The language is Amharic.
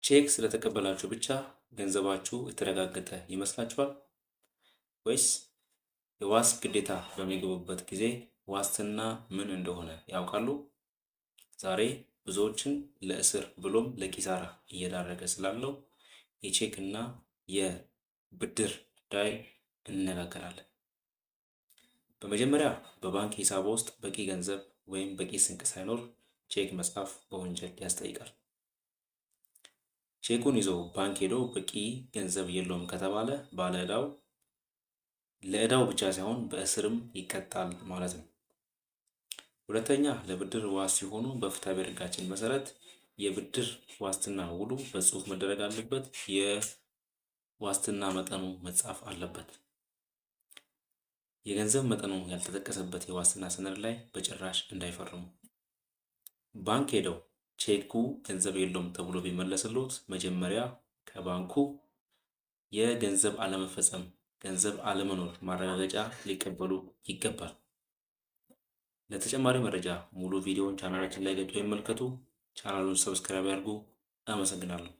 ቼክ ስለተቀበላችሁ ብቻ ገንዘባችሁ የተረጋገጠ ይመስላችኋል? ወይስ የዋስ ግዴታ በሚገቡበት ጊዜ ዋስትና ምን እንደሆነ ያውቃሉ? ዛሬ ብዙዎችን ለእስር ብሎም ለኪሳራ እየዳረገ ስላለው የቼክ እና የብድር ጉዳይ እንነጋገራለን። በመጀመሪያ በባንክ ሂሳብ ውስጥ በቂ ገንዘብ ወይም በቂ ስንቅ ሳይኖር ቼክ መጻፍ በወንጀል ያስጠይቃል። ቼኩን ይዞ ባንክ ሄዶ በቂ ገንዘብ የለውም ከተባለ ባለዕዳው ለዕዳው ብቻ ሳይሆን በእስርም ይቀጣል ማለት ነው። ሁለተኛ ለብድር ዋስ ሲሆኑ በፍትሐብሔር ሕጋችን መሰረት የብድር ዋስትና ውሉ በጽሁፍ መደረግ አለበት። የዋስትና መጠኑ መጻፍ አለበት። የገንዘብ መጠኑ ያልተጠቀሰበት የዋስትና ሰነድ ላይ በጭራሽ እንዳይፈርሙ። ባንክ ሄደው ቼኩ ገንዘብ የለውም ተብሎ ቢመለስልዎት መጀመሪያ ከባንኩ የገንዘብ አለመፈጸም፣ ገንዘብ አለመኖር ማረጋገጫ ሊቀበሉ ይገባል። ለተጨማሪ መረጃ ሙሉ ቪዲዮውን ቻናላችን ላይ ገብተው ይመልከቱ። ቻናሉን ሰብስክራይብ ያድርጉ። አመሰግናለሁ።